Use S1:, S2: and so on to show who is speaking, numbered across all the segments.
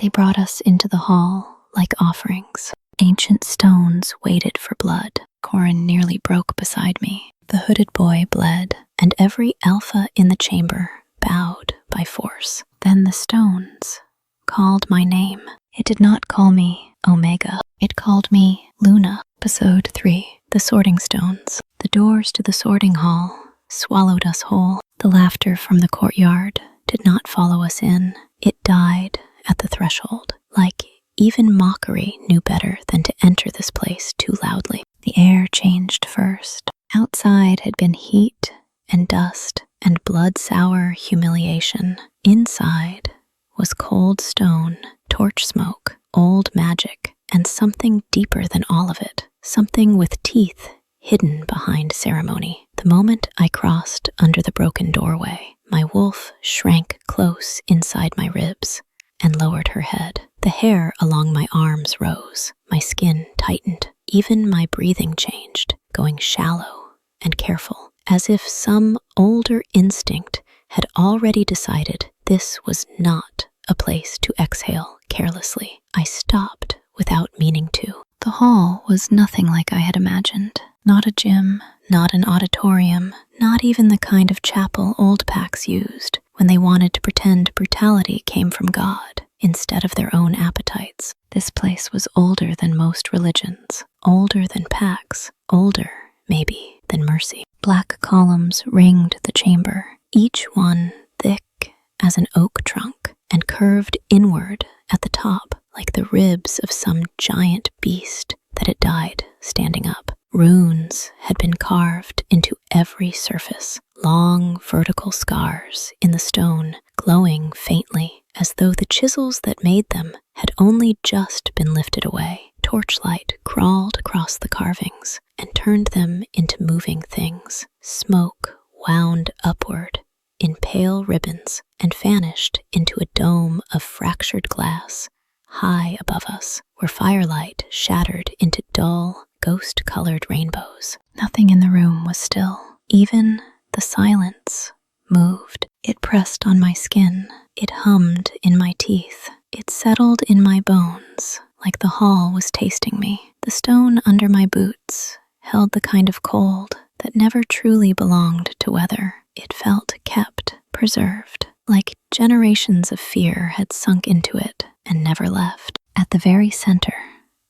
S1: They brought us into the hall like offerings. Ancient stones waited for blood. Corin nearly broke beside me. The hooded boy bled, and every alpha in the chamber bowed by force. Then the stones called my name. It did not call me Omega. It called me Luna. Episode 3. The Sorting Stones. The doors to the sorting hall swallowed us whole. The laughter from the courtyard did not follow us in. It died at the threshold, like even mockery knew better than to enter this place too loudly. The air changed first. Outside had been heat and dust and blood-sour humiliation. Inside was cold stone, torch smoke, old magic, and something deeper than all of it, something with teeth hidden behind ceremony. The moment I crossed under the broken doorway, my wolf shrank close inside my ribs and lowered her head. The hair along my arms rose, my skin tightened, even my breathing changed, going shallow and careful, as if some older instinct had already decided this was not a place to exhale carelessly. I stopped without meaning to. The hall was nothing like I had imagined. Not a gym, not an auditorium, not even the kind of chapel old packs used when they wanted to pretend brutality came from God instead of their own appetites. This place was older than most religions, older than packs, older, maybe, than mercy. Black columns ringed the chamber, each one thick as an oak trunk and curved inward at the top like the ribs of some giant beast that had died standing up. Runes had been carved into every surface, long vertical scars in the stone glowing faintly as though the chisels that made them had only just been lifted away. Torchlight crawled across the carvings and turned them into moving things. Smoke wound upward in pale ribbons and vanished into a dome of fractured glass high above us, where firelight shattered into dull, ghost-colored rainbows. Nothing in the room was still. Even the silence moved. It pressed on my skin. It hummed in my teeth. It settled in my bones, like the hall was tasting me. The stone under my boots held the kind of cold that never truly belonged to weather. It felt kept, preserved, like generations of fear had sunk into it and never left. At the very center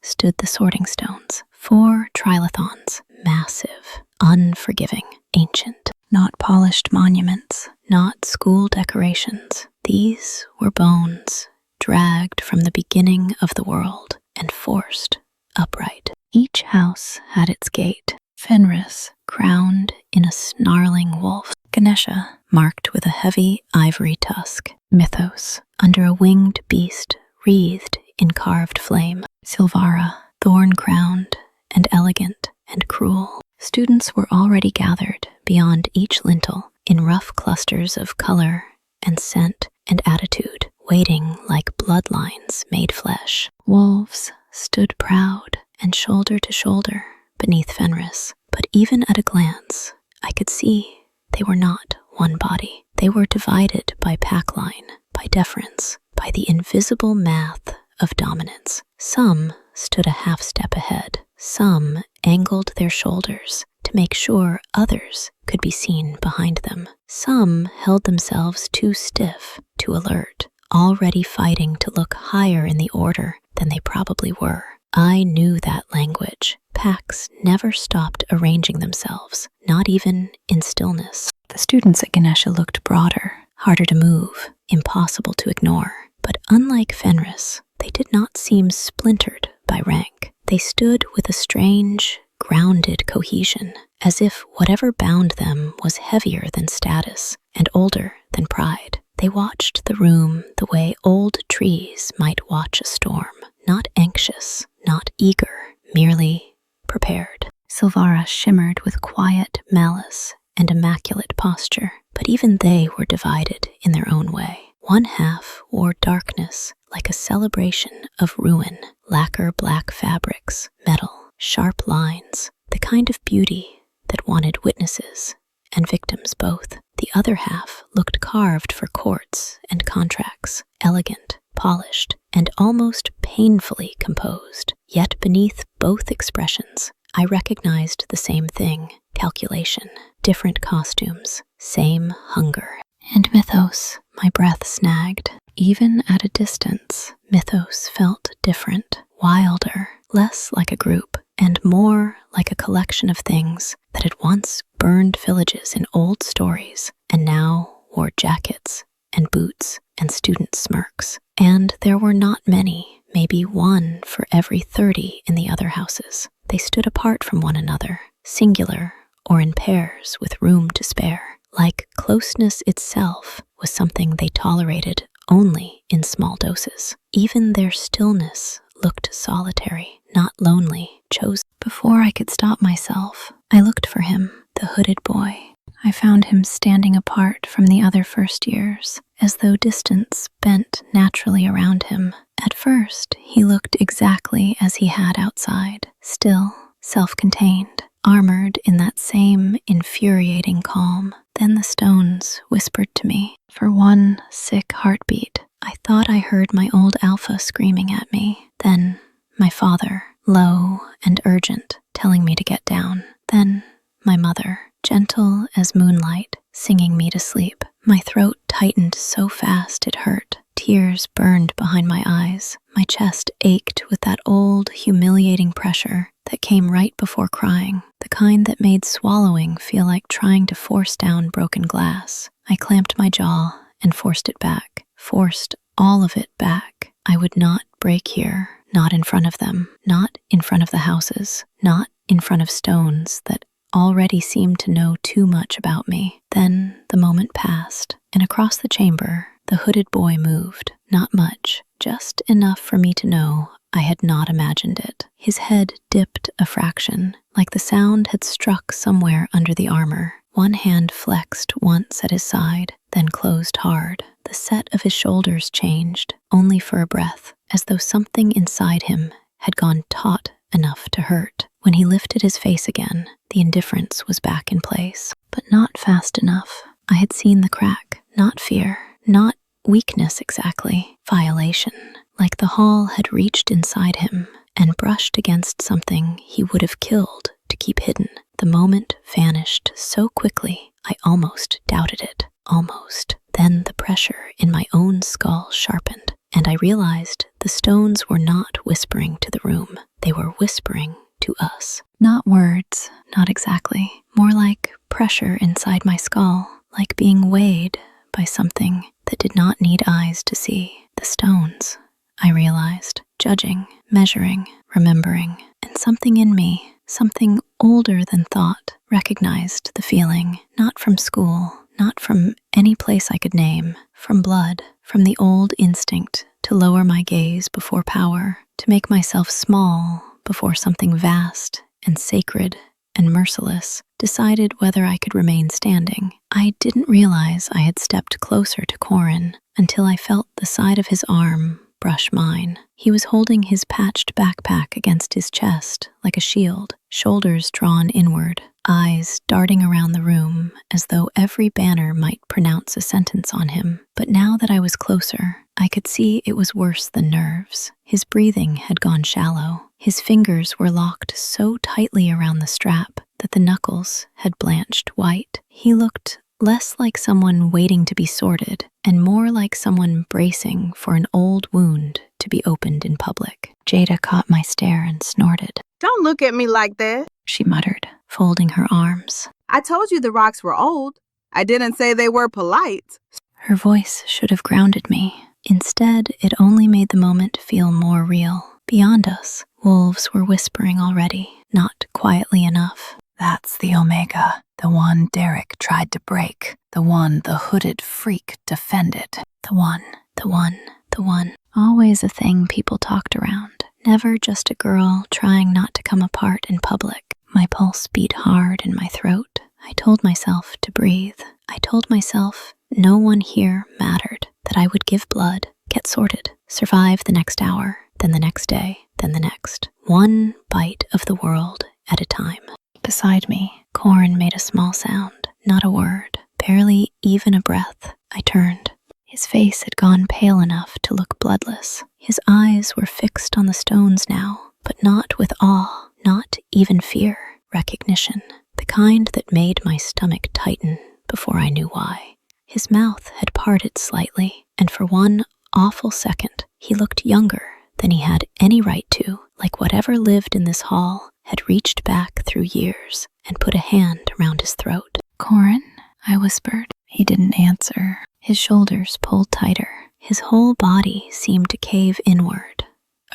S1: stood the sorting stones, 4 trilithons, massive, unforgiving, ancient, not polished monuments, not school decorations. These were bones, dragged from the beginning of the world and forced upright. Each house had its gate. Fenris, crowned in a snarling wolf. Ganesha, marked with a heavy ivory tusk. Mythos, under a winged beast wreathed in carved flame. Sylvara, thorn-crowned and elegant and cruel. Students were already gathered beyond each lintel in rough clusters of color and scent and attitude, waiting like bloodlines made flesh. Wolves stood proud and shoulder to shoulder beneath Fenris, but even at a glance, I could see they were not one body. They were divided by pack line, by deference, by the invisible math of dominance. Some stood a half step ahead. Some angled their shoulders to make sure others could be seen behind them. Some held themselves too stiff, too alert, already fighting to look higher in the order than they probably were. I knew that language. Packs never stopped arranging themselves, not even in stillness. The students at Ganesha looked broader, harder to move, impossible to ignore. But unlike Fenris, they did not seem splintered by rank. They stood with a strange, grounded cohesion, as if whatever bound them was heavier than status and older than pride. They watched the room the way old trees might watch a storm, not anxious, not eager, merely prepared. Sylvara shimmered with quiet malice and immaculate posture, but even they were divided in their own way. One half wore darkness like a celebration of ruin, lacquer black fabrics, metal, sharp lines, the kind of beauty that wanted witnesses and victims both. The other half looked carved for courts and contracts, elegant, polished, and almost painfully composed. Yet beneath both expressions, I recognized the same thing: calculation, different costumes, same hunger. And Mythos, my breath snagged. Even at a distance, Mythos felt different, wilder, less like a group, and more like a collection of things that had once burned villages in old stories and now wore jackets and boots and student smirks. And there were not many, maybe one for every 30 in the other houses. They stood apart from one another, singular or in pairs with room to spare. Like closeness itself was something they tolerated only in small doses. Even their stillness looked solitary, not lonely, chosen. Before I could stop myself, I looked for him, the hooded boy. I found him standing apart from the other first years, as though distance bent naturally around him. At first, he looked exactly as he had outside, still, self-contained, armored in that same infuriating calm. Then the stones whispered to me. For one sick heartbeat, I thought I heard my old alpha screaming at me. Then my father, low and urgent, telling me to get down. Then my mother, gentle as moonlight, singing me to sleep. My throat tightened so fast it hurt. Tears burned behind my eyes. My chest ached with that old, humiliating pressure that came right before crying, the kind that made swallowing feel like trying to force down broken glass. I clamped my jaw and forced it back, forced all of it back. I would not break here, not in front of them, not in front of the houses, not in front of stones that already seemed to know too much about me. Then the moment passed, and across the chamber, the hooded boy moved. Not much, just enough for me to know I had not imagined it. His head dipped a fraction, like the sound had struck somewhere under the armor. One hand flexed once at his side, then closed hard. The set of his shoulders changed, only for a breath, as though something inside him had gone taut enough to hurt. When he lifted his face again, the indifference was back in place, but not fast enough. I had seen the crack, not fear, not weakness exactly, violation. Like the hall had reached inside him and brushed against something he would have killed to keep hidden. The moment vanished so quickly, I almost doubted it. Almost. Then the pressure in my own skull sharpened, and I realized the stones were not whispering to the room. They were whispering to us. Not words, not exactly. More like pressure inside my skull, like being weighed by something that did not need eyes to see. The stones, I realized, judging, measuring, remembering, and something in me, something older than thought, recognized the feeling, not from school, not from any place I could name, from blood, from the old instinct to lower my gaze before power, to make myself small before something vast and sacred and merciless decided whether I could remain standing. I didn't realize I had stepped closer to Corin until I felt the side of his arm brush mine. He was holding his patched backpack against his chest like a shield, shoulders drawn inward, eyes darting around the room as though every banner might pronounce a sentence on him. But now that I was closer, I could see it was worse than nerves. His breathing had gone shallow. His fingers were locked so tightly around the strap that the knuckles had blanched white. He looked less like someone waiting to be sorted and more like someone bracing for an old wound to be opened in public. Jada caught my stare and snorted.
S2: "Don't look at me like that,"
S1: she muttered, folding her arms.
S2: "I told you the rocks were old. I didn't say they were polite."
S1: Her voice should have grounded me. Instead, it only made the moment feel more real. Beyond us, wolves were whispering already, not quietly enough.
S3: "That's the Omega, the one Derek tried to break, the one the hooded freak defended."
S1: The one, the one, the one. Always a thing people talked around. Never just a girl trying not to come apart in public. My pulse beat hard in my throat. I told myself to breathe. I told myself no one here mattered, that I would give blood, get sorted, survive the next hour, then the next day, then the next. One bite of the world at a time. Beside me, Corin made a small sound, not a word, barely even a breath. I turned. His face had gone pale enough to look bloodless. His eyes were fixed on the stones now, but not with awe, not even fear, recognition, the kind that made my stomach tighten before I knew why. His mouth had parted slightly, and for one awful second, he looked younger than he had any right to, like whatever lived in this hall had reached back through years and put a hand around his throat. "Corin," I whispered. He didn't answer. His shoulders pulled tighter. His whole body seemed to cave inward,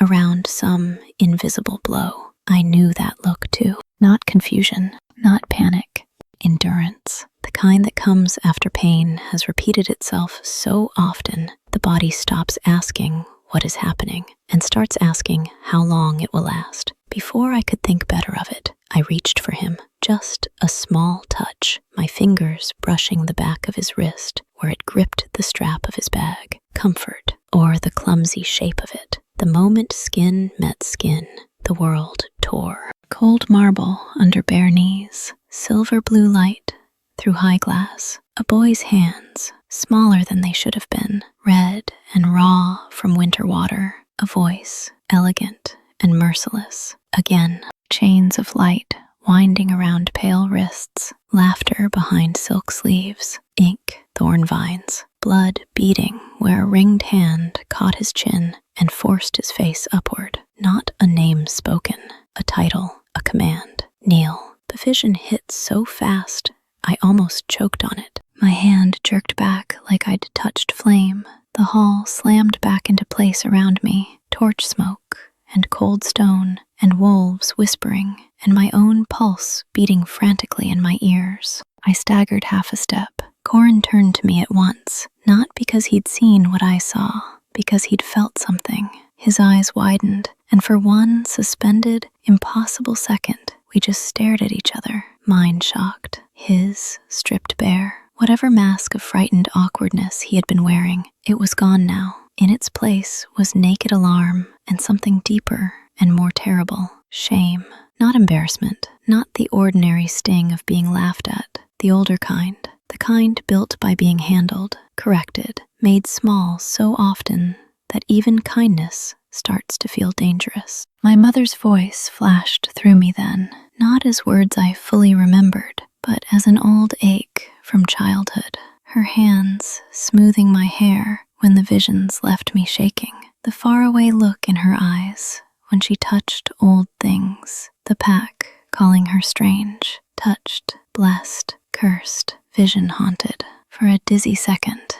S1: around some invisible blow. I knew that look too. Not confusion, not panic. Endurance. The kind that comes after pain has repeated itself so often, the body stops asking what is happening and starts asking how long it will last. Before I could think better of it, I reached for him. Just a small touch, my fingers brushing the back of his wrist where it gripped the strap of his bag. Comfort, or the clumsy shape of it. The moment skin met skin, the world tore. Cold marble under bare knees, silver blue light through high glass, a boy's hands, smaller than they should have been, red and raw from winter water, a voice, elegant and merciless. Again, chains of light winding around pale wrists, laughter behind silk sleeves, ink, thorn vines, blood beating where a ringed hand caught his chin and forced his face upward. Not a name spoken, a title, a command. Kneel. The vision hit so fast, I almost choked on it. My hand jerked back like I'd touched flame. The hall slammed back into place around me, torch smoke and cold stone and wolves whispering and my own pulse beating frantically in my ears. I staggered half a step. Corin turned to me at once, not because he'd seen what I saw, because he'd felt something. His eyes widened, and for one suspended, impossible second, we just stared at each other, mind shocked. His stripped bare. Whatever mask of frightened awkwardness he had been wearing, it was gone now. In its place was naked alarm and something deeper and more terrible. Shame. Not embarrassment. Not the ordinary sting of being laughed at. The older kind. The kind built by being handled, corrected, made small so often that even kindness starts to feel dangerous. My mother's voice flashed through me then, not as words I fully remembered, but as an old ache from childhood. Her hands smoothing my hair when the visions left me shaking. The faraway look in her eyes when she touched old things. The pack calling her strange. Touched, blessed, cursed, vision haunted. For a dizzy second,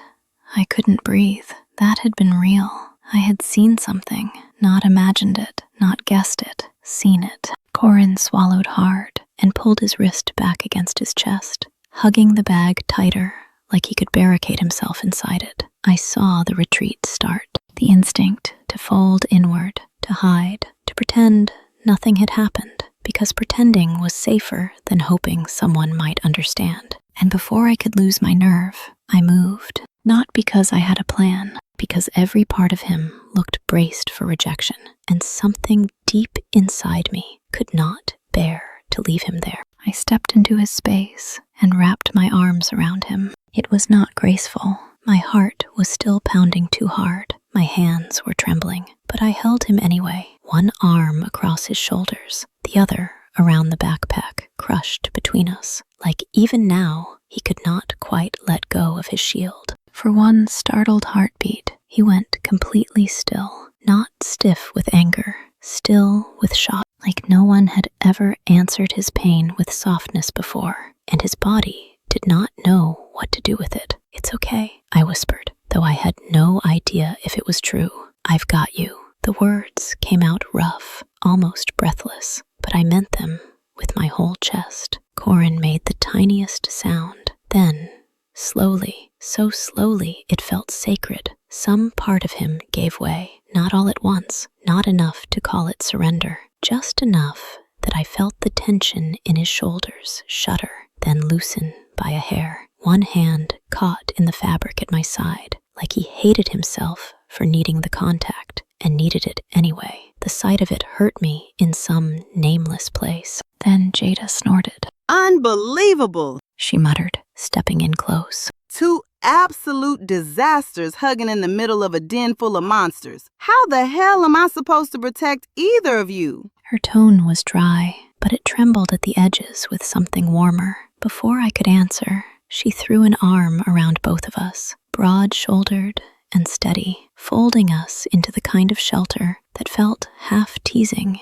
S1: I couldn't breathe. That had been real. I had seen something, not imagined it, not guessed it, seen it. Corin swallowed hard and pulled his wrist back against his chest, hugging the bag tighter, like he could barricade himself inside it. I saw the retreat start, the instinct to fold inward, to hide, to pretend nothing had happened, because pretending was safer than hoping someone might understand. And before I could lose my nerve, I moved, not because I had a plan, because every part of him looked braced for rejection, and something deep inside me could not bear to leave him there. I stepped into his space and wrapped my arms around him. It was not graceful. My heart was still pounding too hard. My hands were trembling, but I held him anyway, one arm across his shoulders, the other around the backpack crushed between us, like even now he could not quite let go of his shield. For one startled heartbeat, he went completely still, not stiff with anger, still with shock, like no one had ever answered his pain with softness before, and his body did not know what to do with it. "It's okay," I whispered, though I had no idea if it was true. "I've got you." The words came out rough, almost breathless, but I meant them with my whole chest. Corin made the tiniest sound. Then, slowly, so slowly it felt sacred, some part of him gave way. Not all at once, not enough to call it surrender, just enough that I felt the tension in his shoulders shudder, then loosen by a hair. One hand caught in the fabric at my side, like he hated himself for needing the contact, and needed it anyway. The sight of it hurt me in some nameless place. Then Jada snorted.
S2: Unbelievable,
S1: She muttered, stepping in close.
S2: Too absolute disasters hugging in the middle of a den full of monsters. How the hell am I supposed to protect either of you?
S1: Her tone was dry, but it trembled at the edges with something warmer. Before I could answer, she threw an arm around both of us, broad-shouldered and steady, folding us into the kind of shelter that felt half teasing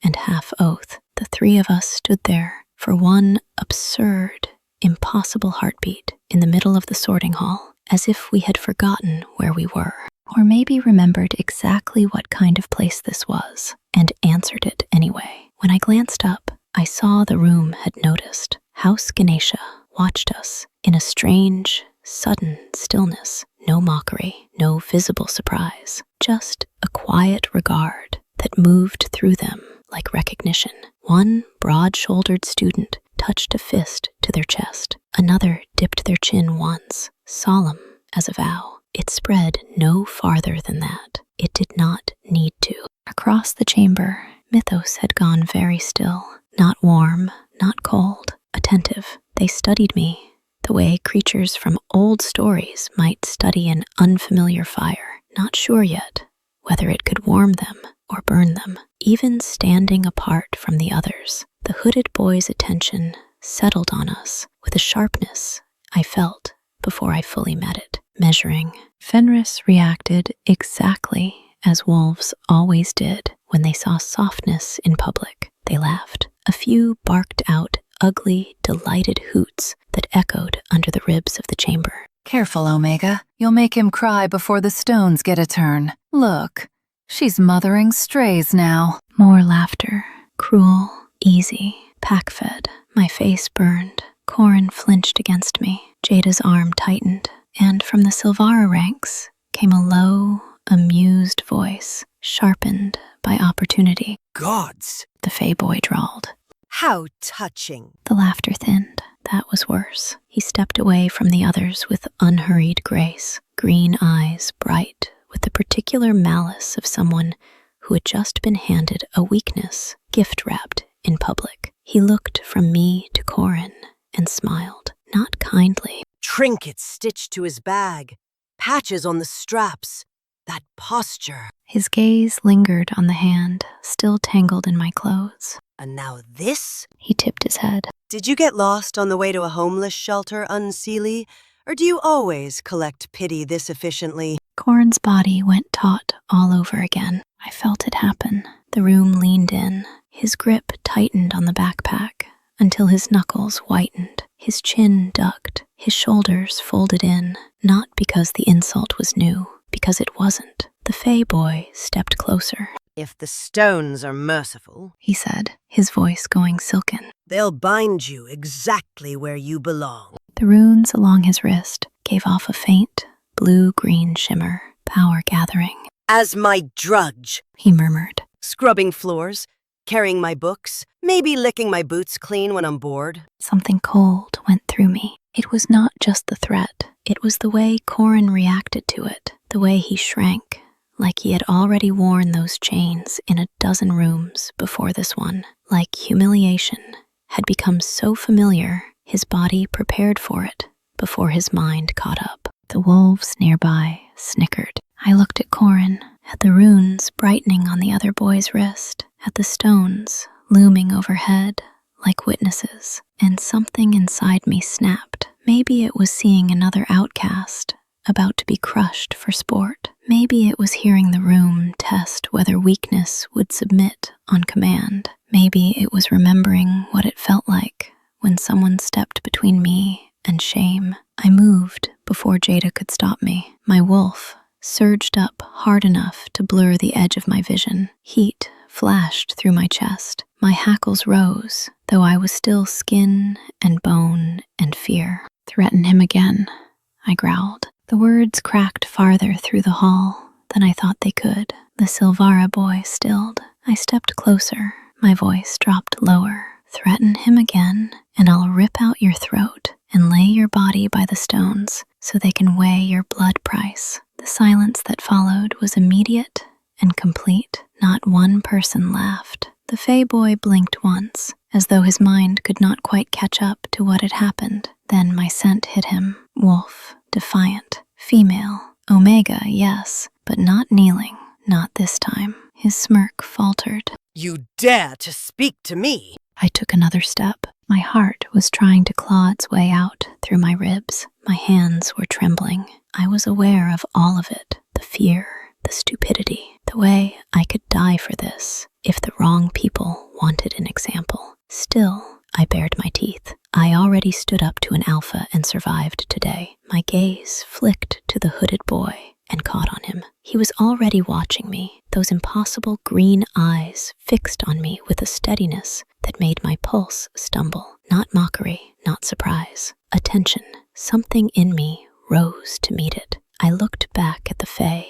S1: and half oath. The three of us stood there for one absurd, impossible heartbeat in the middle of the sorting hall, as if we had forgotten where we were, or maybe remembered exactly what kind of place this was, and answered it anyway. When I glanced up, I saw the room had noticed. House Ganesha watched us in a strange, sudden stillness. No mockery, no visible surprise, just a quiet regard that moved through them like recognition. One broad-shouldered student touched a fist to their chest. Another dipped their chin once, solemn as a vow. It spread no farther than that. It did not need to. Across the chamber, Mythos had gone very still. Not warm, not cold, attentive. They studied me the way creatures from old stories might study an unfamiliar fire, not sure yet whether it could warm them or burn them. Even standing apart from the others, the hooded boy's attention settled on us with a sharpness I felt before I fully met it. Measuring, Fenris reacted exactly as wolves always did when they saw softness in public. They laughed. A few barked out ugly, delighted hoots that echoed under the ribs of the chamber.
S3: Careful, Omega. You'll make him cry before the stones get a turn. Look, she's mothering strays now.
S1: More laughter. Cruel, easy, pack-fed. My face burned. Corin flinched against me. Jada's arm tightened, and from the Sylvara ranks came a low, amused voice, sharpened by opportunity.
S4: Gods!
S1: The Fey boy drawled.
S4: How touching.
S1: The laughter thinned. That was worse. He stepped away from the others with unhurried grace, green eyes bright with the particular malice of someone who had just been handed a weakness, gift-wrapped in public. He looked from me to Corin and smiled, not kindly.
S4: Trinkets stitched to his bag, patches on the straps, that posture.
S1: His gaze lingered on the hand, still tangled in my clothes.
S4: And now this?
S1: He tipped his head.
S4: Did you get lost on the way to a homeless shelter, Unseelie? Or do you always collect pity this efficiently?
S1: Corin's body went taut all over again. I felt it happen. The room leaned in. His grip tightened on the backpack until his knuckles whitened. His chin ducked, his shoulders folded in, not because the insult was new, because it wasn't. The Fey boy stepped closer.
S4: If the stones are merciful,
S1: he said, his voice going silken,
S4: they'll bind you exactly where you belong.
S1: The runes along his wrist gave off a faint, blue-green shimmer, power gathering.
S4: As my drudge,
S1: he murmured.
S4: Scrubbing floors, carrying my books, maybe licking my boots clean when I'm bored.
S1: Something cold went through me. It was not just the threat. It was the way Corin reacted to it, the way he shrank, like he had already worn those chains in a dozen rooms before this one. Like humiliation had become so familiar, his body prepared for it before his mind caught up. The wolves nearby snickered. I looked at Corin, at the runes brightening on the other boy's wrist, at the stones looming overhead like witnesses, and something inside me snapped. Maybe it was seeing another outcast about to be crushed for sport. Maybe it was hearing the room test whether weakness would submit on command. Maybe it was remembering what it felt like when someone stepped between me and shame. I moved before Jada could stop me. My wolf surged up hard enough to blur the edge of my vision. Heat flashed through my chest. My hackles rose, though I was still skin and bone and fear. Threaten him again, I growled. The words cracked farther through the hall than I thought they could. The Sylvara boy stilled. I stepped closer. My voice dropped lower. Threaten him again, and I'll rip out your throat and lay your body by the stones so they can weigh your blood price. The silence that followed was immediate and complete. Not one person laughed. The Fey boy blinked once, as though his mind could not quite catch up to what had happened. Then my scent hit him. Wolf, defiant, female. Omega, yes, but not kneeling, not this time. His smirk faltered.
S4: You dare to speak to me?
S1: I took another step. My heart was trying to claw its way out through my ribs. My hands were trembling. I was aware of all of it, the fear, the stupidity, the way I could die for this if the wrong people wanted an example. Still, I bared my teeth. I already stood up to an alpha and survived today. My gaze flicked to the hooded boy and caught on him. He was already watching me, those impossible green eyes fixed on me with a steadiness that made my pulse stumble. Not mockery, not surprise. Attention. Something in me rose to meet it. I looked back at the Fae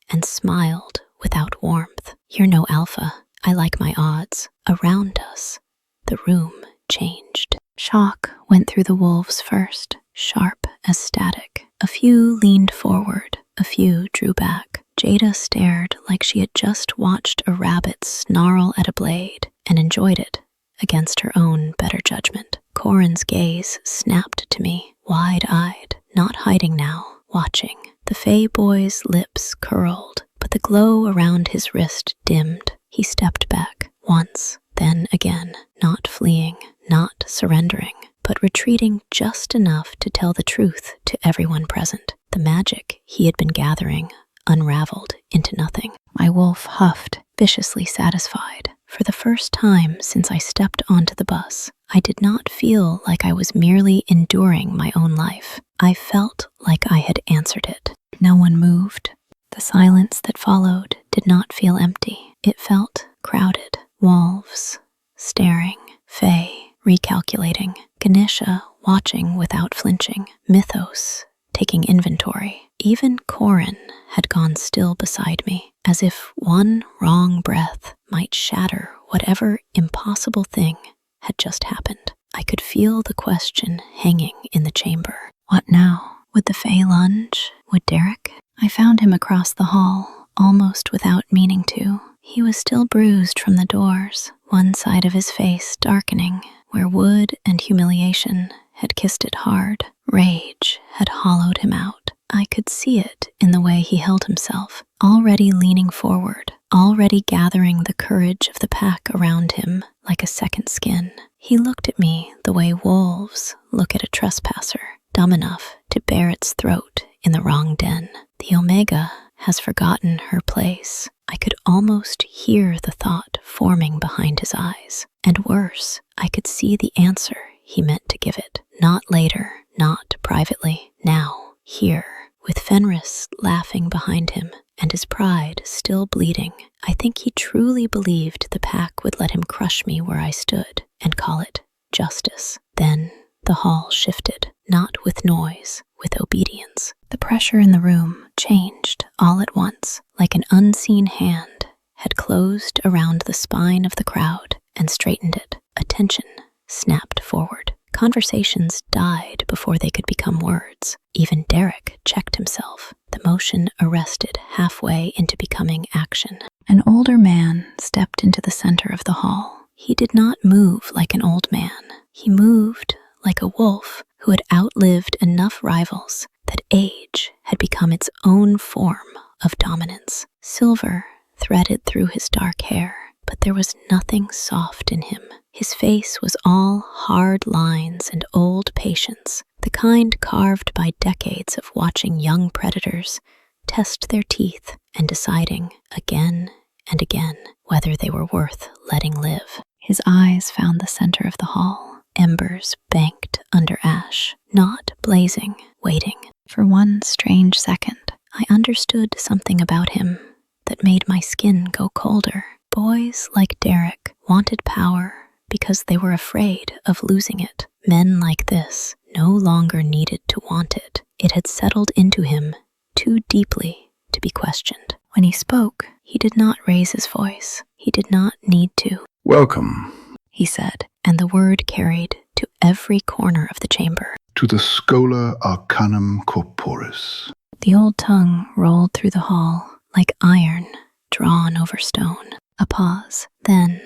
S1: and smiled without warmth. You're no alpha. I like my odds. Around us, the room changed. Shock went through the wolves first, sharp as static. A few leaned forward, a few drew back. Jada stared like she had just watched a rabbit snarl at a blade and enjoyed it against her own better judgment. Corin's gaze snapped to me, wide-eyed, not hiding now, watching. The Fae boy's lips curled, but the glow around his wrist dimmed. He stepped back, once, then again, not fleeing, not surrendering, but retreating just enough to tell the truth to everyone present. The magic he had been gathering unraveled into nothing. My wolf huffed, viciously satisfied. For the first time since I stepped onto the bus, I did not feel like I was merely enduring my own life. I felt like I had answered it. No one moved. The silence that followed did not feel empty. It felt crowded. Wolves staring, Fae recalculating, Ganesha watching without flinching, Mythos taking inventory. Even Corin had gone still beside me, as if one wrong breath might shatter whatever impossible thing had just happened. I could feel the question hanging in the chamber. What now? Would the Fae lunge? Would Derek? I found him across the hall, almost without meaning to. He was still bruised from the doors, one side of his face darkening, where wood and humiliation had kissed it hard. Rage had hollowed him out. I could see it in the way he held himself, already leaning forward, already gathering the courage of the pack around him like a second skin. He looked at me the way wolves look at a trespasser, dumb enough to bare its throat in the wrong den. The Omega has forgotten her place. I could almost hear the thought forming behind his eyes. And worse, I could see the answer he meant to give it. Not later, not privately, now, here, with Fenris laughing behind him and his pride still bleeding. I think he truly believed the pack would let him crush me where I stood and call it justice. Then the hall shifted, not with noise, with obedience. The pressure in the room changed all at once, like an unseen hand had closed around the spine of the crowd and straightened it. Attention snapped forward. Conversations died before they could become words. Even Derek checked himself. The motion arrested halfway into becoming action. An older man stepped into the center of the hall. He did not move like an old man. He moved like a wolf who had outlived enough rivals that age had become its own form of dominance. Silver threaded through his dark hair, but there was nothing soft in him. His face was all hard lines and old patience, the kind carved by decades of watching young predators test their teeth and deciding again and again whether they were worth letting live. His eyes found the center of the hall, embers banked under ash, not blazing, waiting. For one strange second, I understood something about him that made my skin go colder. Boys like Derek wanted power because they were afraid of losing it. Men like this no longer needed to want it. It had settled into him too deeply to be questioned. When he spoke, he did not raise his voice. He did not need to.
S5: Welcome,
S1: He said, and the word carried to every corner of the chamber.
S5: to the Schola Arcanum Corporis.
S1: The old tongue rolled through the hall like iron drawn over stone. A pause, then,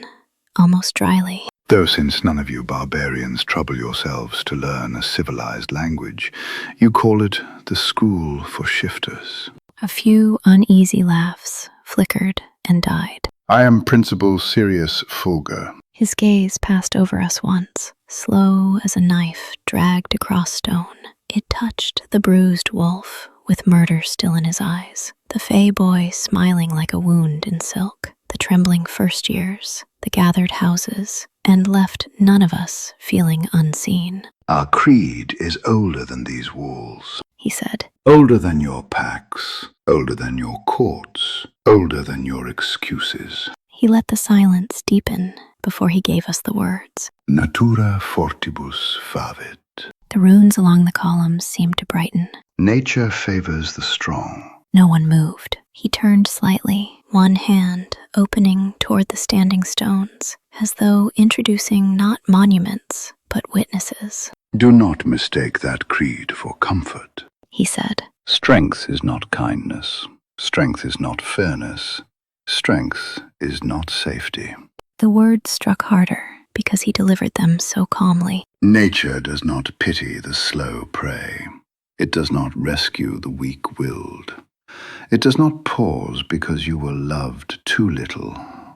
S1: almost dryly,
S5: Though since none of you barbarians trouble yourselves to learn a civilized language, you call it the school for shifters.
S1: A few uneasy laughs flickered and died.
S5: I am Principal Sirius Fulgur.
S1: His gaze passed over us once, slow as a knife dragged across stone. It touched the bruised wolf, with murder still in his eyes, the fey boy smiling like a wound in silk, the trembling first years, the gathered houses, and left none of us feeling unseen.
S5: Our creed is older than these walls,
S1: He said.
S5: older than your pacts, older than your courts, older than your excuses.
S1: He let the silence deepen before he gave us the words.
S5: Natura fortibus favit.
S1: The runes along the columns seemed to brighten.
S5: Nature favors the strong.
S1: No one moved. He turned slightly, one hand opening toward the standing stones, as though introducing not monuments, but witnesses.
S5: Do not mistake that creed for comfort.
S1: He said.
S5: Strength is not kindness. Strength is not fairness. Strength is not safety.
S1: The words struck harder because he delivered them so calmly.
S5: Nature does not pity the slow prey. It does not rescue the weak-willed. It does not pause because you were loved too little,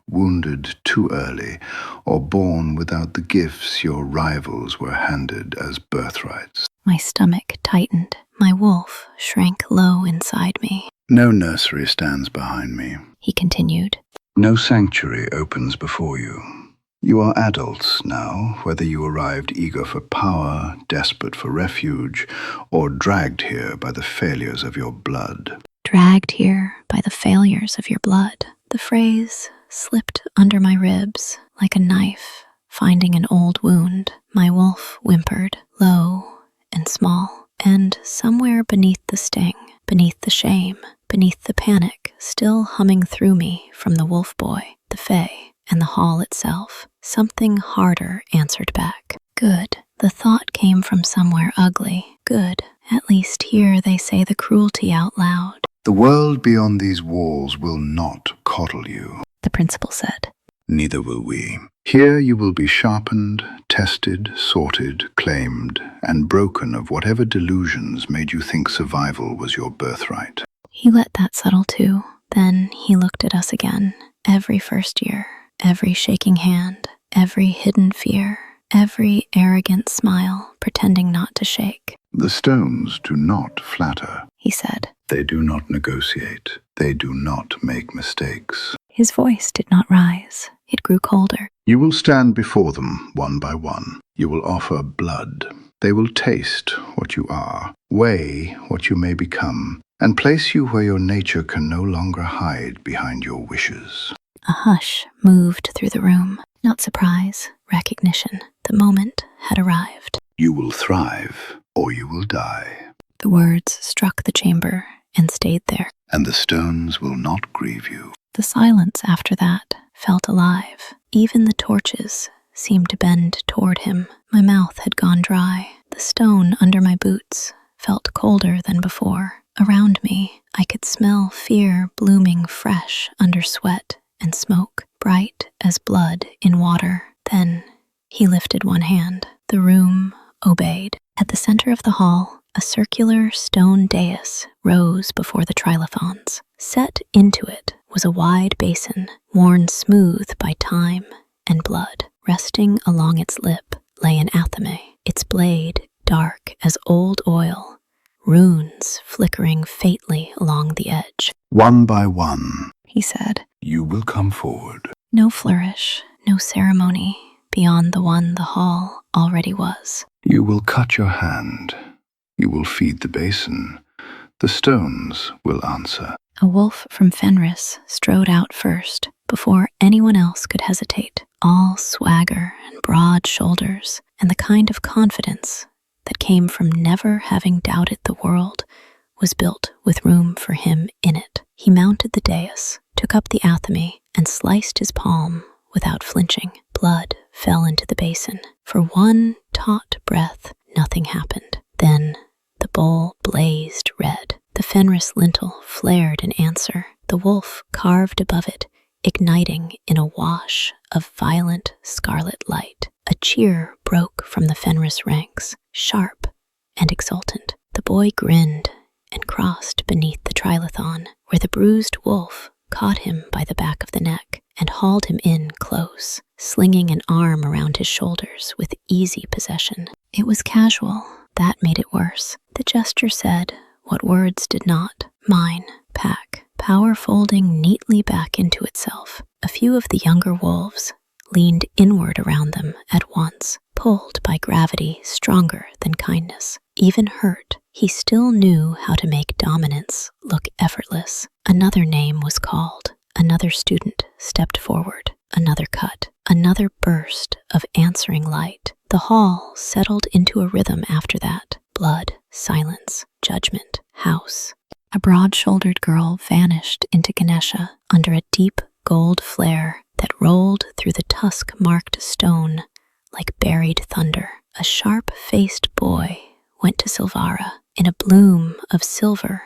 S5: wounded too early, or born without the gifts your rivals were handed as birthrights.
S1: My stomach tightened. My wolf shrank low inside me.
S5: No nursery stands behind me.
S1: He continued.
S5: No sanctuary opens before you. You are adults now, whether you arrived eager for power, desperate for refuge, or dragged here by the failures of your blood.
S1: Dragged here by the failures of your blood. The phrase slipped under my ribs like a knife, finding an old wound. My wolf whimpered, low and small, and somewhere beneath the sting, beneath the shame, beneath the panic, still humming through me from the wolf boy, the fae, and the hall itself, something harder answered back. Good. The thought came from somewhere ugly. Good. At least here they say the cruelty out loud.
S5: The world beyond these walls will not coddle you.
S1: The principal said.
S5: Neither will we. Here you will be sharpened, tested, sorted, claimed, and broken of whatever delusions made you think survival was your birthright.
S1: He let that settle too. Then he looked at us again. Every first year, every shaking hand, every hidden fear, every arrogant smile pretending not to shake.
S5: The stones do not flatter.
S1: He said.
S5: They do not negotiate. They do not make mistakes.
S1: His voice did not rise. It grew colder.
S5: You will stand before them one by one. You will offer blood. They will taste what you are, weigh what you may become, and place you where your nature can no longer hide behind your wishes.
S1: A hush moved through the room. Not surprise, recognition. The moment had arrived.
S5: You will thrive, or you will die.
S1: The words struck the chamber and stayed there.
S5: And the stones will not grieve you.
S1: The silence after that felt alive. Even the torches seemed to bend toward him. My mouth had gone dry. The stone under my boots felt colder than before. Around me, I could smell fear blooming fresh under sweat and smoke, bright as blood in water. Then he lifted one hand. The room obeyed. At the center of the hall, a circular stone dais rose before the trilithons. Set into it was a wide basin, worn smooth by time and blood. Resting along its lip lay an athame, its blade dark as old oil, runes flickering faintly along the edge.
S5: One by one,
S1: He said.
S5: you will come forward.
S1: No flourish, no ceremony beyond the one the hall already was.
S5: You will cut your hand. You will feed the basin. The stones will answer.
S1: A wolf from Fenris strode out first, before anyone else could hesitate, all swagger and broad shoulders, and the kind of confidence that came from never having doubted the world was built with room for him in it. He mounted the dais, took up the athame, and sliced his palm without flinching. Blood fell into the basin. For one taut breath, nothing happened. Then the bowl blazed red. The Fenris lintel flared in answer, the wolf carved above it, igniting in in a wash of violent scarlet light. A cheer broke from the Fenris ranks, sharp and exultant. The boy grinned and crossed beneath the trilithon, where the bruised wolf caught him by the back of the neck and hauled him in close, slinging an arm around his shoulders with easy possession. It was casual. That made it worse. The gesture said what words did not. Mine, pack, power folding neatly back into itself. A few of the younger wolves leaned inward around them at once, pulled by gravity stronger than kindness. Even hurt, he still knew how to make dominance look effortless. Another name was called. Another student stepped forward. Another cut. Another burst of answering light. The hall settled into a rhythm after that. Blood, silence, judgment, house. A broad-shouldered girl vanished into Ganesha under a deep gold flare that rolled through the tusk-marked stone like buried thunder. A sharp-faced boy went to Sylvara in a bloom of silver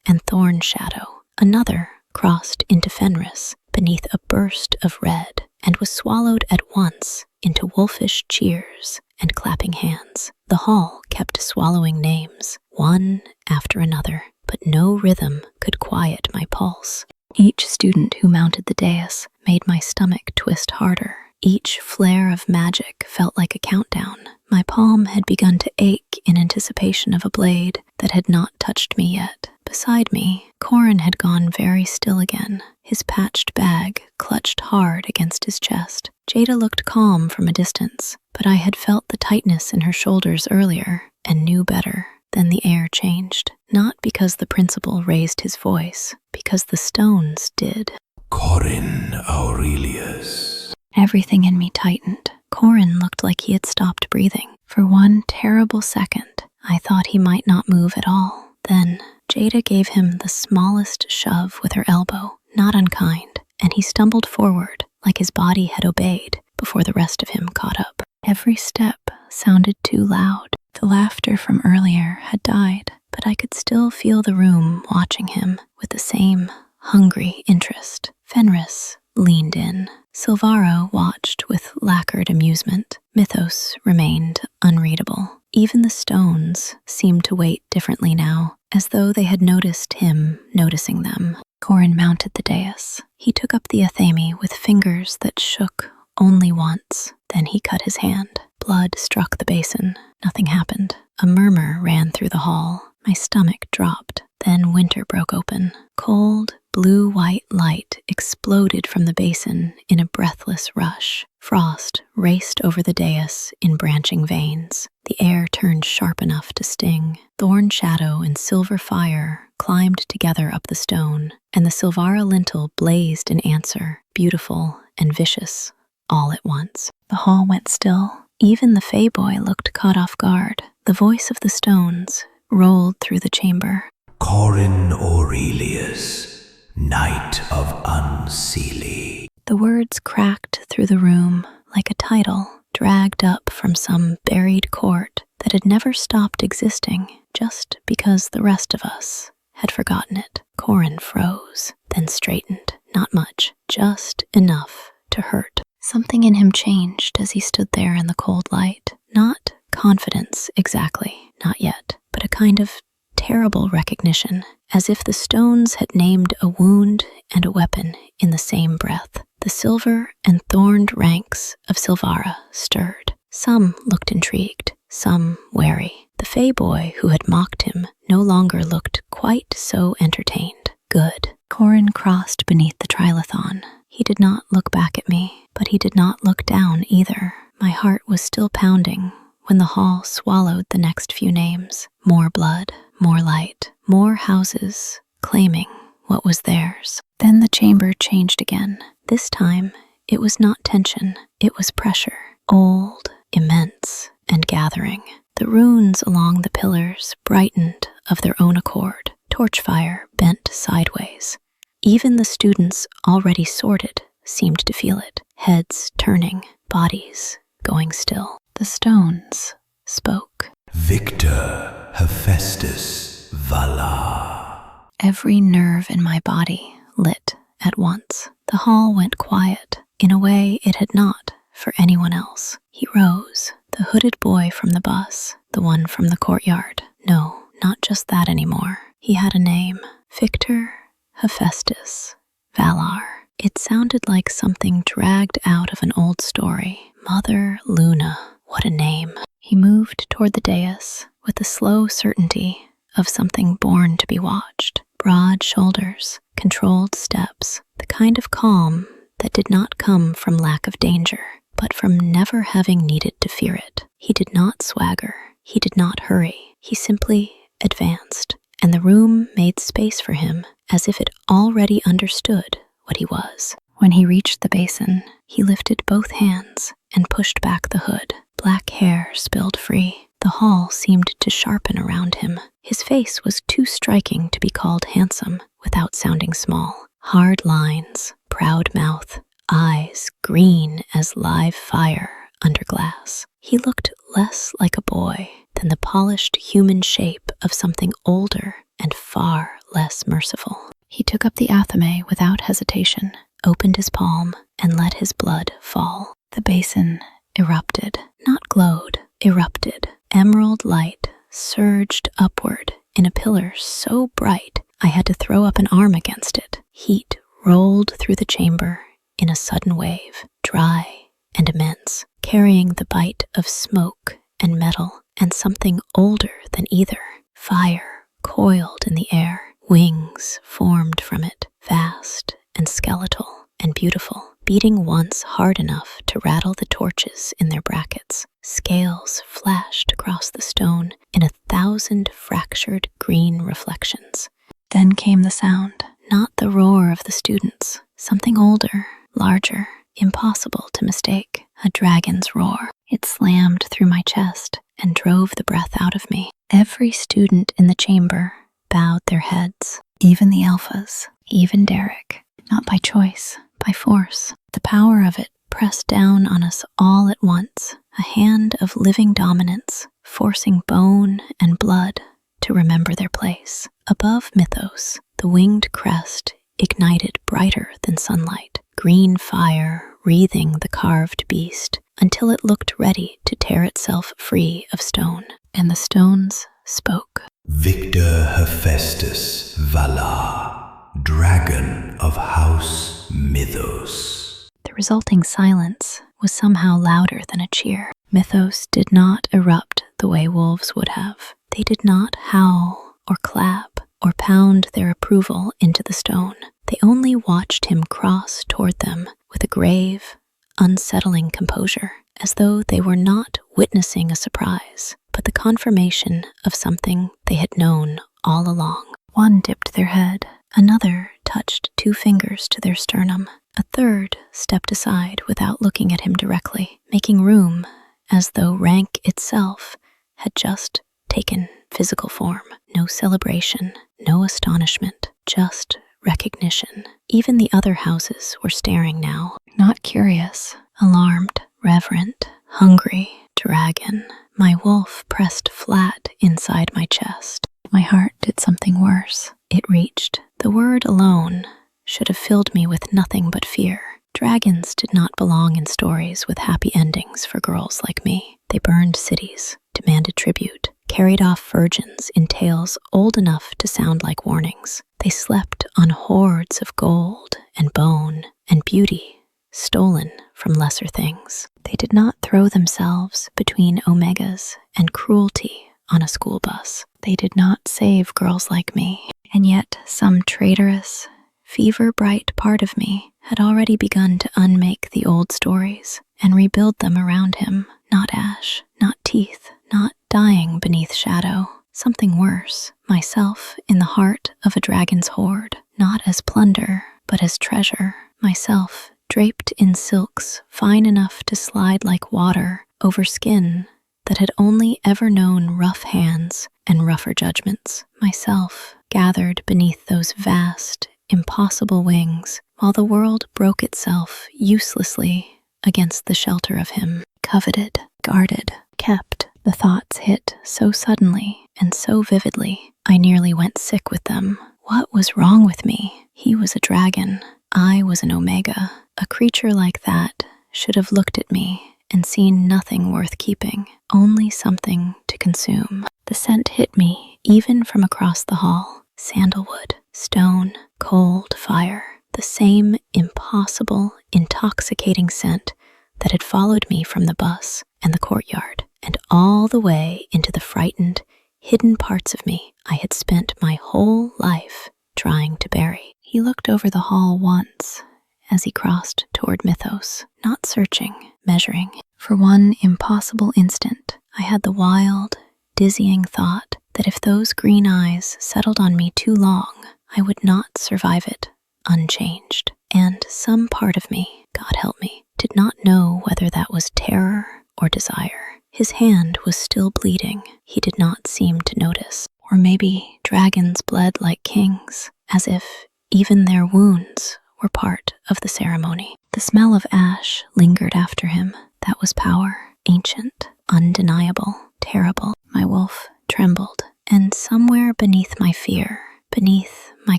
S1: and thorn shadow. Another crossed into Fenris beneath a burst of red and was swallowed at once into wolfish cheers and clapping hands. The hall kept swallowing names, one after another, but no rhythm could quiet my pulse. Each student who mounted the dais made my stomach twist harder. Each flare of magic felt like a countdown. My palm had begun to ache in anticipation of a blade that had not touched me yet. Beside me, Corin had gone very still again, his patched bag clutched hard against his chest. Jada looked calm from a distance, but I had felt the tightness in her shoulders earlier and knew better. Then the air changed, not because the principal raised his voice, because the stones did.
S6: Corin Aurelius.
S1: Everything in me tightened. Corin looked like he had stopped breathing. For one terrible second, I thought he might not move at all. Then, Jada gave him the smallest shove with her elbow, not unkind, and he stumbled forward like his body had obeyed before the rest of him caught up. Every step sounded too loud. The laughter from earlier had died, but I could still feel the room watching him with the same hungry interest. Fenris leaned in. Sylvara watched with lacquered amusement. Mythos remained unreadable. Even the stones seemed to wait differently now, as though they had noticed him noticing them. Corin mounted the dais. He took up the athame with fingers that shook only once. Then he cut his hand. Blood struck the basin. Nothing happened. A murmur ran through the hall. My stomach dropped. Then winter broke open. Cold, blue-white light exploded from the basin in a breathless rush. Frost raced over the dais in branching veins. The air turned sharp enough to sting. Thorn shadow and silver fire climbed together up the stone, and the Sylvara lintel blazed in answer, beautiful and vicious, all at once. The hall went still. Even the Fey boy looked caught off guard. The voice of the stones rolled through the chamber.
S6: Corin Aurelius, Knight of Unseelie.
S1: The words cracked through the room like a title dragged up from some buried court that had never stopped existing just because the rest of us had forgotten it. Corin froze, then straightened. Not much, just enough to hurt. Something in him changed as he stood there in the cold light. Not confidence exactly, not yet, but a kind of terrible recognition, as if the stones had named a wound and a weapon in the same breath. The silver and thorned ranks of Sylvara stirred. Some looked intrigued, some wary. The Fey boy who had mocked him no longer looked quite so entertained. Good. Corin crossed beneath the trilithon. He did not look back at me, but he did not look down either. My heart was still pounding when the hall swallowed the next few names. More blood, more light, more houses claiming what was theirs. Then the chamber changed again. This time, it was not tension, it was pressure. Old, immense, and gathering. The runes along the pillars brightened of their own accord. Torchfire bent sideways. Even the students already sorted seemed to feel it. Heads turning, bodies going still. The stones spoke.
S6: Victor Hephaestus Valar.
S1: Every nerve in my body lit at once. The hall went quiet. in a way it had not for anyone else. He rose, the hooded boy from the bus, the one from the courtyard. No, not just that anymore. He had a name. Victor Hephaestus Valar. It sounded like something dragged out of an old story. Mother Luna, what a name. He moved toward the dais with the slow certainty of something born to be watched. Broad shoulders, controlled steps, the kind of calm that did not come from lack of danger, but from never having needed to fear it. He did not swagger. He did not hurry. He simply advanced, and the room made space for him as if it already understood what he was. When he reached the basin, he lifted both hands and pushed back the hood. Black hair spilled free. The hall seemed to sharpen around him. His face was too striking to be called handsome without sounding small. Hard lines, proud mouth, eyes green as live fire under glass. He looked less like a boy than the polished human shape of something older and far less merciful. He took up the athame without hesitation, opened his palm, and let his blood fall. The basin erupted, not glowed, erupted. Emerald light surged upward in a pillar so bright I had to throw up an arm against it. Heat rolled through the chamber in a sudden wave, dry and immense, carrying the bite of smoke and metal and something older than either. Fire coiled in the air. Wings formed from it, vast and skeletal and beautiful, beating once hard enough to rattle the torches in their brackets. Scales flashed across the stone in 1,000 fractured green reflections. Then came the sound, not the roar of the students, something older, larger, impossible to mistake, a dragon's roar. It slammed through my chest and drove the breath out of me. Every student in the chamber bowed their heads, even the alphas, even Derek, not by choice, by force. The power of it pressed down on us all at once, a hand of living dominance, forcing bone and blood to remember their place. Above Mythos, the winged crest ignited brighter than sunlight, green fire wreathing the carved beast until it looked ready to tear itself free of stone. And the stones spoke.
S6: Victor Hephaestus Valar, dragon of House Mythos.
S1: The resulting silence was somehow louder than a cheer. Mythos did not erupt the way wolves would have. They did not howl or clap or pound their approval into the stone. They only watched him cross toward them with a grave, unsettling composure, as though they were not witnessing a surprise, but the confirmation of something they had known all along. One dipped their head, another touched 2 fingers to their sternum, a third stepped aside without looking at him directly, making room as though rank itself had just taken physical form. No celebration, no astonishment, just recognition. Even the other houses were staring now, not curious, alarmed, reverent, hungry. Dragon. My wolf pressed flat inside my chest. My heart did something worse. It reached. The word alone should have filled me with nothing but fear. Dragons did not belong in stories with happy endings for girls like me. They burned cities, demanded tribute, carried off virgins in tales old enough to sound like warnings. They slept on hoards of gold and bone and beauty, stolen from lesser things. They did not throw themselves between omegas and cruelty on a school bus. They did not save girls like me. And yet some traitorous, fever-bright part of me had already begun to unmake the old stories and rebuild them around him. Not ash, not teeth, not dying beneath shadow. Something worse, myself in the heart of a dragon's hoard, not as plunder, but as treasure. Myself draped in silks fine enough to slide like water over skin that had only ever known rough hands and rougher judgments. Myself gathered beneath those vast, impossible wings, while the world broke itself uselessly against the shelter of him. Coveted, guarded, kept. The thoughts hit so suddenly and so vividly, I nearly went sick with them. What was wrong with me? He was a dragon. I was an Omega. A creature like that should have looked at me and seen nothing worth keeping, only something to consume. The scent hit me even from across the hall. Sandalwood, stone, cold fire. The same impossible, intoxicating scent that had followed me from the bus and the courtyard, and all the way into the frightened, hidden parts of me I had spent my whole life trying to bury. He looked over the hall once as he crossed toward Mythos, not searching, measuring. For one impossible instant, I had the wild, dizzying thought that if those green eyes settled on me too long, I would not survive it unchanged. And some part of me, God help me, did not know whether that was terror or desire. His hand was still bleeding. He did not seem to notice. Or maybe dragons bled like kings, as if even their wounds were part of the ceremony. The smell of ash lingered after him. That was power, ancient, undeniable, terrible. My wolf trembled, and somewhere beneath my fear, beneath my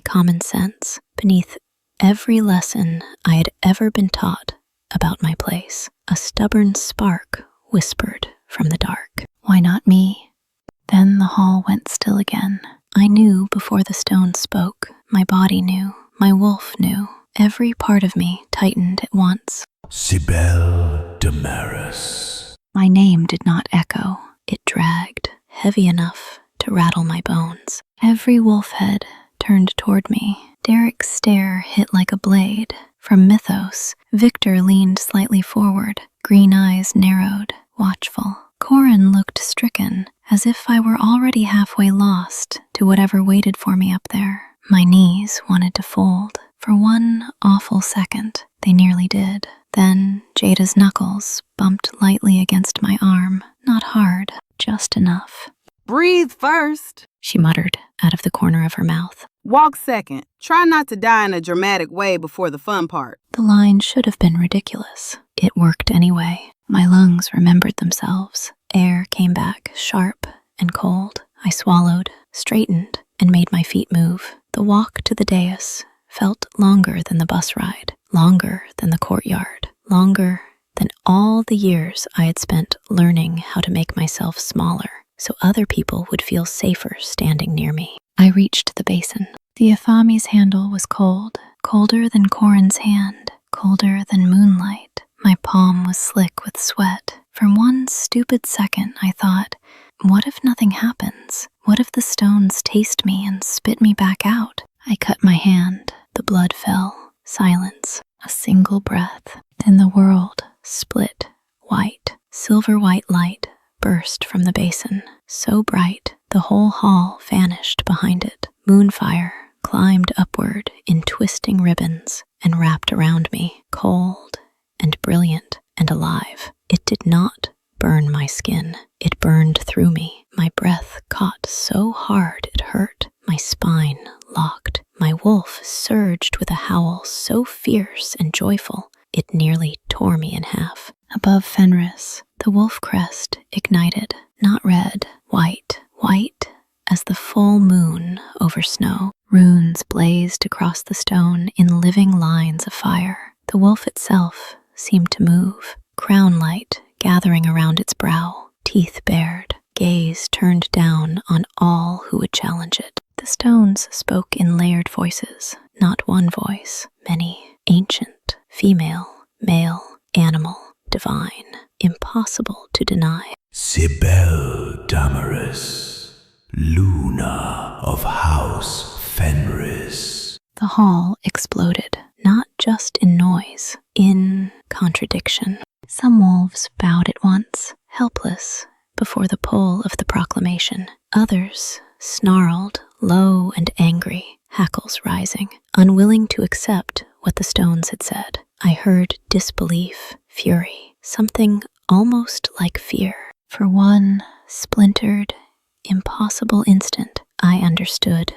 S1: common sense, beneath every lesson I had ever been taught about my place, a stubborn spark whispered from the dark. Why not me? Then the hall went still again. I knew before the stone spoke. My body knew. My wolf knew. Every part of me tightened at once.
S6: Cybele Damaris.
S1: My name did not echo. It dragged, heavy enough to rattle my bones. Every wolf head turned toward me. Derek's stare hit like a blade. From Mythos, Victor leaned slightly forward, green eyes narrowed, watchful. Corin looked stricken, as if I were already halfway lost to whatever waited for me up there. My knees wanted to fold. For one awful second, they nearly did. Then Jada's knuckles bumped lightly against my arm, not hard, just enough.
S2: Breathe first,
S1: She muttered out of the corner of her mouth.
S2: Walk second. Try not to die in a dramatic way before the fun part.
S1: The line should have been ridiculous. It worked anyway. My lungs remembered themselves. Air came back, sharp and cold. I swallowed, straightened, and made my feet move. The walk to the dais felt longer than the bus ride, longer than the courtyard, longer than all the years I had spent learning how to make myself smaller so other people would feel safer standing near me. I reached the basin. The Athami's handle was cold, colder than Corin's hand, colder than moonlight. My palm was slick with sweat. For one stupid second, I thought, what if nothing happens? What if the stones taste me and spit me back out? I cut my hand. The blood fell. Silence. A single breath. Then the world split. White. Silver white light burst from the basin. So bright, the whole hall vanished behind it. Moonfire climbed upward in twisting ribbons and wrapped around me, cold and brilliant and alive. It did not burn my skin. It burned through me. My breath caught so hard it hurt. My spine locked. My wolf surged with a howl so fierce and joyful, it nearly tore me in half. Above Fenris, the wolf crest ignited, not red, white, white as the full moon over snow. Runes blazed across the stone in living lines of fire. The wolf itself seemed to move, crown light gathering around its brow, teeth bared, gaze turned down on all who would challenge it. The stones spoke in layered voices, not one voice, many, ancient, female, male, animal, divine, impossible to deny.
S6: Cybele Damaris, Luna of House Fenris.
S1: The hall exploded, not just in noise, in contradiction. Some wolves bowed at once, helpless before the pull of the proclamation. Others snarled, low and angry, hackles rising, unwilling to accept what the stones had said. I heard disbelief, fury, something almost like fear. For one splintered, impossible instant, I understood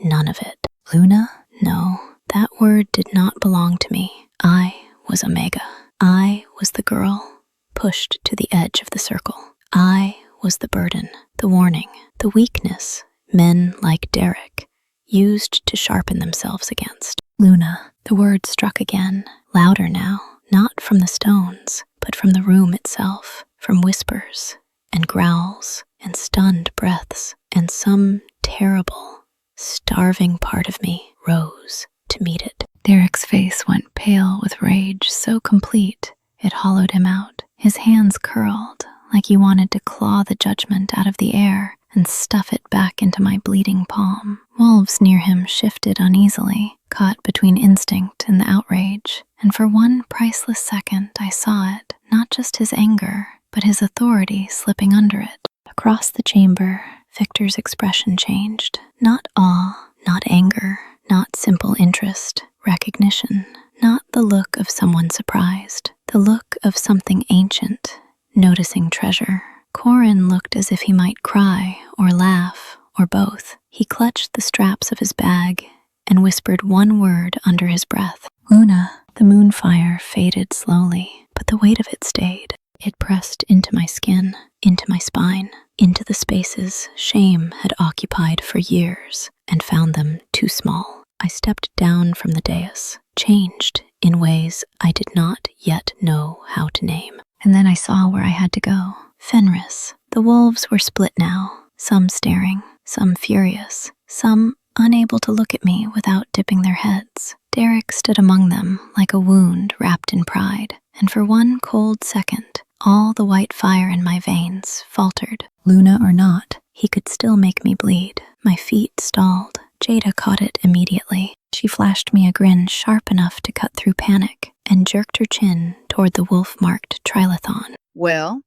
S1: none of it. Luna? No, that word did not belong to me. I was Omega. I was the girl pushed to the edge of the circle. I was the burden, the warning, the weakness men like Derek used to sharpen themselves against. Luna, the word struck again, louder now, not from the stones, but from the room itself, from whispers and growls and stunned breaths, and some terrible, starving part of me rose to meet it. Derek's face went pale with rage so complete it hollowed him out. His hands curled like he wanted to claw the judgment out of the air and stuff it back into my bleeding palm. Wolves near him shifted uneasily, caught between instinct and the outrage, and for one priceless second I saw it, not just his anger, but his authority slipping under it. Across the chamber, Victor's expression changed. Not awe, not anger, not simple interest, recognition, not the look of someone surprised, the look of something ancient, noticing treasure. Corin looked as if he might cry or laugh or both. He clutched the straps of his bag and whispered one word under his breath. Luna. The moonfire faded slowly, but the weight of it stayed. It pressed into my skin, into my spine, into the spaces shame had occupied for years and found them too small. I stepped down from the dais, changed in ways I did not yet know how to name. And then I saw where I had to go. Fenris. The wolves were split now, some staring, some furious, some unable to look at me without dipping their heads. Derek stood among them like a wound wrapped in pride, and for one cold second, all the white fire in my veins faltered. Luna or not, he could still make me bleed. My feet stalled. Jada caught it immediately. She flashed me a grin sharp enough to cut through panic and jerked her chin toward the wolf-marked trilithon.
S2: Well,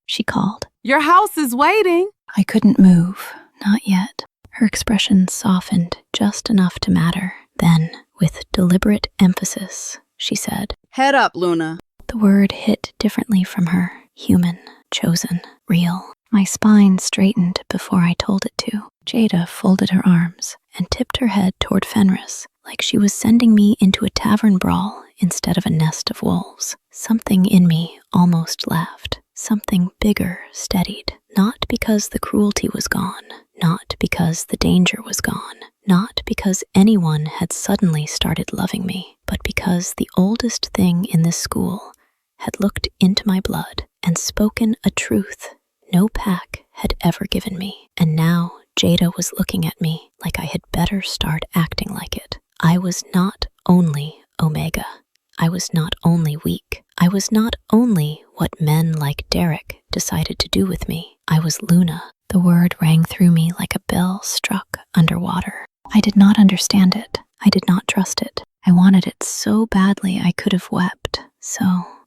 S1: She called.
S2: your house is waiting.
S1: I couldn't move, not yet. Her expression softened just enough to matter. Then, with deliberate emphasis, she said,
S2: Head up, Luna.
S1: The word hit differently from her. Human, chosen, real. My spine straightened before I told it to. Jada folded her arms and tipped her head toward Fenris, like she was sending me into a tavern brawl instead of a nest of wolves. Something in me almost laughed. Something bigger steadied. Not because the cruelty was gone, not because the danger was gone, not because anyone had suddenly started loving me, but because the oldest thing in this school had looked into my blood and spoken a truth no pack had ever given me. And now Jada was looking at me like I had better start acting like it. I was not only Omega. I was not only weak. I was not only what men like Derek decided to do with me. I was Luna. The word rang through me like a bell struck underwater. I did not understand it. I did not trust it. I wanted it so badly I could have wept. So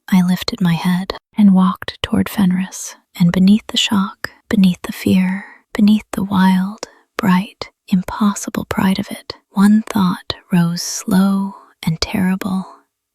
S1: I lifted my head and walked toward Fenris. And beneath the shock, beneath the fear, beneath the wild, bright, impossible pride of it, one thought rose slow and terrible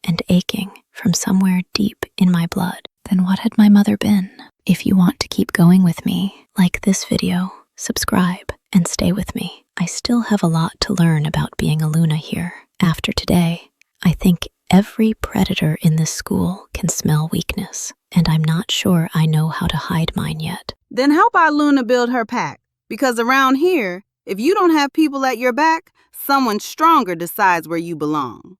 S1: and aching from somewhere deep in my blood. Then what had my mother been? If you want to keep going with me, like this video, subscribe, and stay with me. I still have a lot to learn about being a Luna here. After today, I think every predator in this school can smell weakness, and I'm not sure I know how to hide mine yet.
S2: Then how about Luna build her pack? Because around here, if you don't have people at your back, someone stronger decides where you belong.